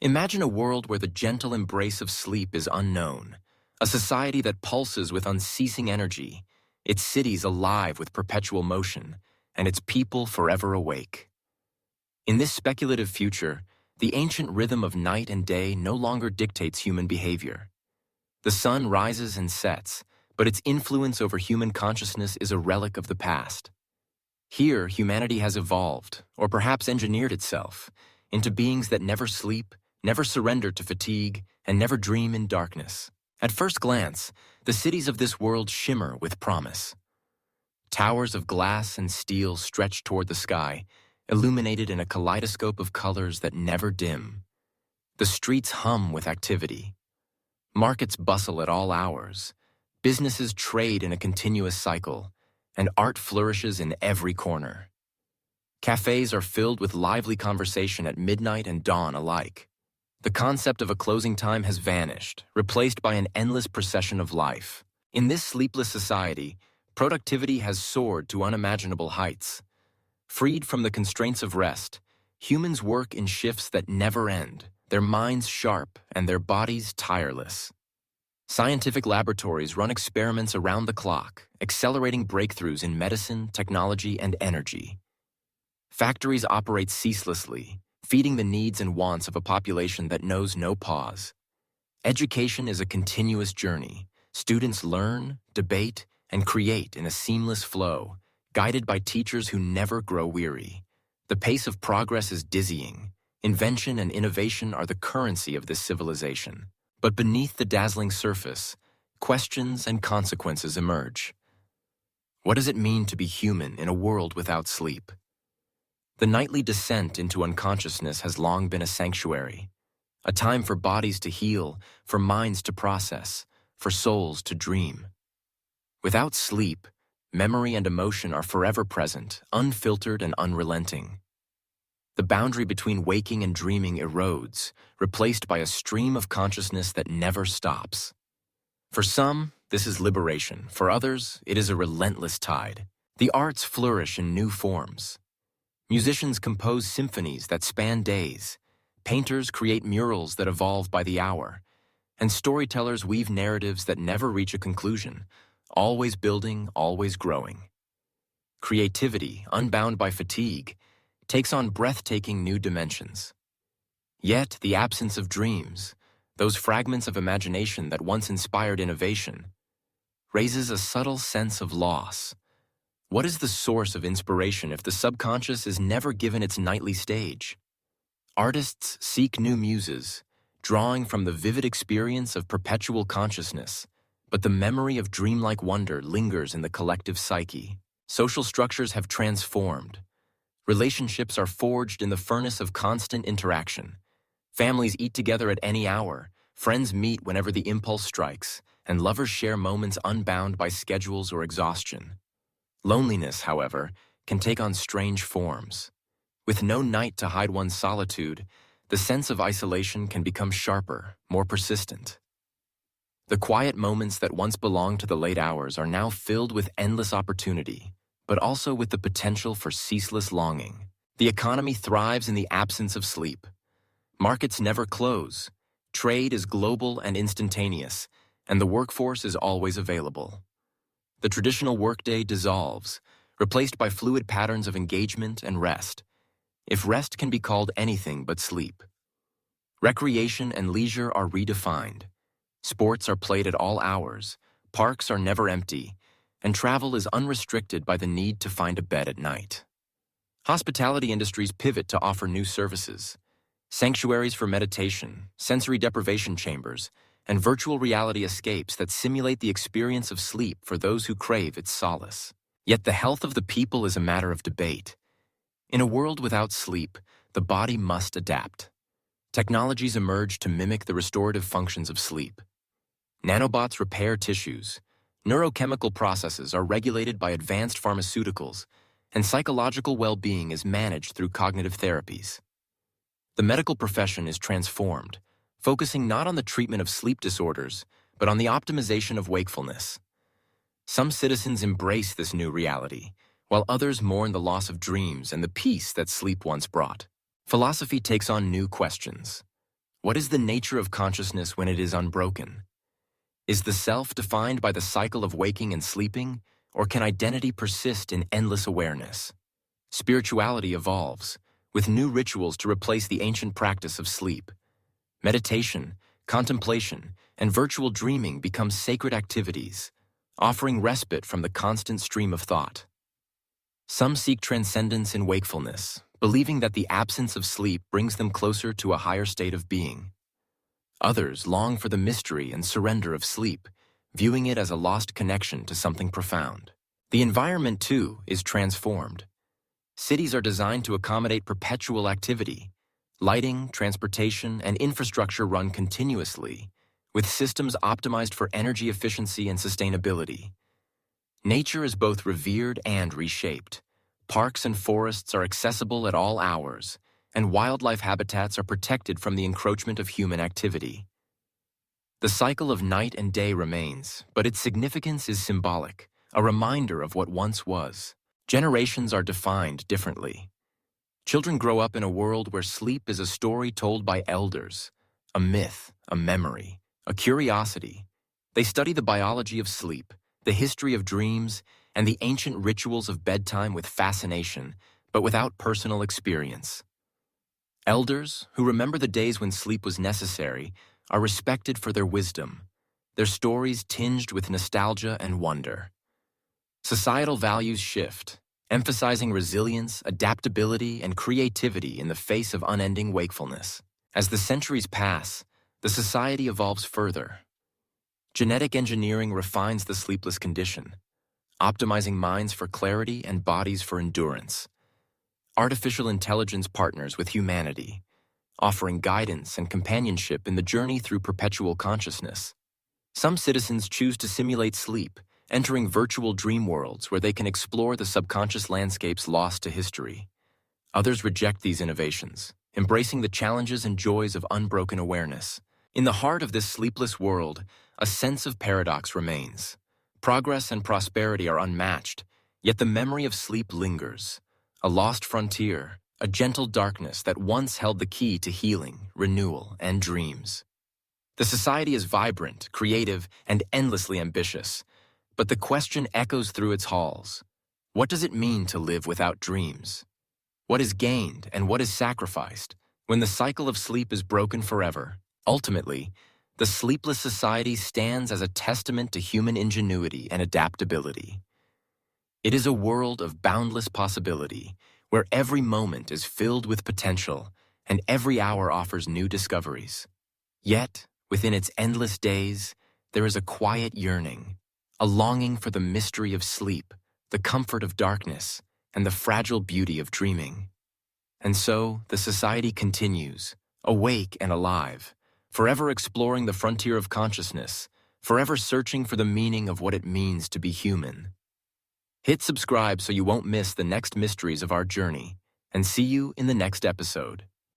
Imagine a world where the gentle embrace of sleep is unknown, a society that pulses with unceasing energy, its cities alive with perpetual motion, and its people forever awake. In this speculative future, the ancient rhythm of night and day no longer dictates human behavior. The sun rises and sets, but its influence over human consciousness is a relic of the past. Here, humanity has evolved, or perhaps engineered itself, into beings that never sleep, never surrender to fatigue, and never dream in darkness. At first glance, the cities of this world shimmer with promise. Towers of glass and steel stretch toward the sky, illuminated in a kaleidoscope of colors that never dim. The streets hum with activity. Markets bustle at all hours. Businesses trade in a continuous cycle, and art flourishes in every corner. Cafes are filled with lively conversation at midnight and dawn alike. The concept of a closing time has vanished, replaced by an endless procession of life. In this sleepless society, productivity has soared to unimaginable heights. Freed from the constraints of rest, humans work in shifts that never end, their minds sharp and their bodies tireless. Scientific laboratories run experiments around the clock, accelerating breakthroughs in medicine, technology, and energy. Factories operate ceaselessly, feeding the needs and wants of a population that knows no pause. Education is a continuous journey. Students learn, debate, and create in a seamless flow, guided by teachers who never grow weary. The pace of progress is dizzying. Invention and innovation are the currency of this civilization. But beneath the dazzling surface, questions and consequences emerge. What does it mean to be human in a world without sleep? The nightly descent into unconsciousness has long been a sanctuary, a time for bodies to heal, for minds to process, for souls to dream. Without sleep, memory and emotion are forever present, unfiltered and unrelenting. The boundary between waking and dreaming erodes, replaced by a stream of consciousness that never stops. For some, this is liberation. For others, it is a relentless tide. The arts flourish in new forms. Musicians compose symphonies that span days. Painters create murals that evolve by the hour. And storytellers weave narratives that never reach a conclusion, always building, always growing. Creativity, unbound by fatigue, takes on breathtaking new dimensions. Yet, the absence of dreams, those fragments of imagination that once inspired innovation, raises a subtle sense of loss. What is the source of inspiration if the subconscious is never given its nightly stage? Artists seek new muses, drawing from the vivid experience of perpetual consciousness, but the memory of dreamlike wonder lingers in the collective psyche. Social structures have transformed. Relationships are forged in the furnace of constant interaction. Families eat together at any hour, friends meet whenever the impulse strikes, and lovers share moments unbound by schedules or exhaustion. Loneliness, however, can take on strange forms. With no night to hide one's solitude, the sense of isolation can become sharper, more persistent. The quiet moments that once belonged to the late hours are now filled with endless opportunity, but also with the potential for ceaseless longing. The economy thrives in the absence of sleep. Markets never close. Trade is global and instantaneous, and the workforce is always available. The traditional workday dissolves, replaced by fluid patterns of engagement and rest, if rest can be called anything but sleep. Recreation and leisure are redefined. Sports are played at all hours, parks are never empty, and travel is unrestricted by the need to find a bed at night. Hospitality industries pivot to offer new services. Sanctuaries for meditation, sensory deprivation chambers, and virtual reality escapes that simulate the experience of sleep for those who crave its solace. Yet the health of the people is a matter of debate. In a world without sleep, the body must adapt. Technologies emerge to mimic the restorative functions of sleep. Nanobots repair tissues. Neurochemical processes are regulated by advanced pharmaceuticals, and psychological well-being is managed through cognitive therapies. The medical profession is transformed, focusing not on the treatment of sleep disorders, but on the optimization of wakefulness. Some citizens embrace this new reality, while others mourn the loss of dreams and the peace that sleep once brought. Philosophy takes on new questions. What is the nature of consciousness when it is unbroken? Is the self defined by the cycle of waking and sleeping, or can identity persist in endless awareness? Spirituality evolves, with new rituals to replace the ancient practice of sleep. Meditation, contemplation, and virtual dreaming become sacred activities, offering respite from the constant stream of thought. Some seek transcendence in wakefulness, believing that the absence of sleep brings them closer to a higher state of being. Others long for the mystery and surrender of sleep, viewing it as a lost connection to something profound. The environment, too, is transformed. Cities are designed to accommodate perpetual activity. Lighting, transportation, and infrastructure run continuously, with systems optimized for energy efficiency and sustainability. Nature is both revered and reshaped. Parks and forests are accessible at all hours, and wildlife habitats are protected from the encroachment of human activity. The cycle of night and day remains, but its significance is symbolic, a reminder of what once was. Generations are defined differently. Children grow up in a world where sleep is a story told by elders, a myth, a memory, a curiosity. They study the biology of sleep, the history of dreams, and the ancient rituals of bedtime with fascination, but without personal experience. Elders, who remember the days when sleep was necessary, are respected for their wisdom, their stories tinged with nostalgia and wonder. Societal values shift, emphasizing resilience, adaptability, and creativity in the face of unending wakefulness. As the centuries pass, the society evolves further. Genetic engineering refines the sleepless condition, optimizing minds for clarity and bodies for endurance. Artificial intelligence partners with humanity, offering guidance and companionship in the journey through perpetual consciousness. Some citizens choose to simulate sleep, entering virtual dream worlds where they can explore the subconscious landscapes lost to history. Others reject these innovations, embracing the challenges and joys of unbroken awareness. In the heart of this sleepless world, a sense of paradox remains. Progress and prosperity are unmatched, yet the memory of sleep lingers, a lost frontier, a gentle darkness that once held the key to healing, renewal, and dreams. The society is vibrant, creative, and endlessly ambitious, but the question echoes through its halls. What does it mean to live without dreams? What is gained and what is sacrificed when the cycle of sleep is broken forever? Ultimately, the sleepless society stands as a testament to human ingenuity and adaptability. It is a world of boundless possibility, where every moment is filled with potential and every hour offers new discoveries. Yet, within its endless days, there is a quiet yearning, a longing for the mystery of sleep, the comfort of darkness, and the fragile beauty of dreaming. And so, the society continues, awake and alive, forever exploring the frontier of consciousness, forever searching for the meaning of what it means to be human. Hit subscribe so you won't miss the next mysteries of our journey, and see you in the next episode.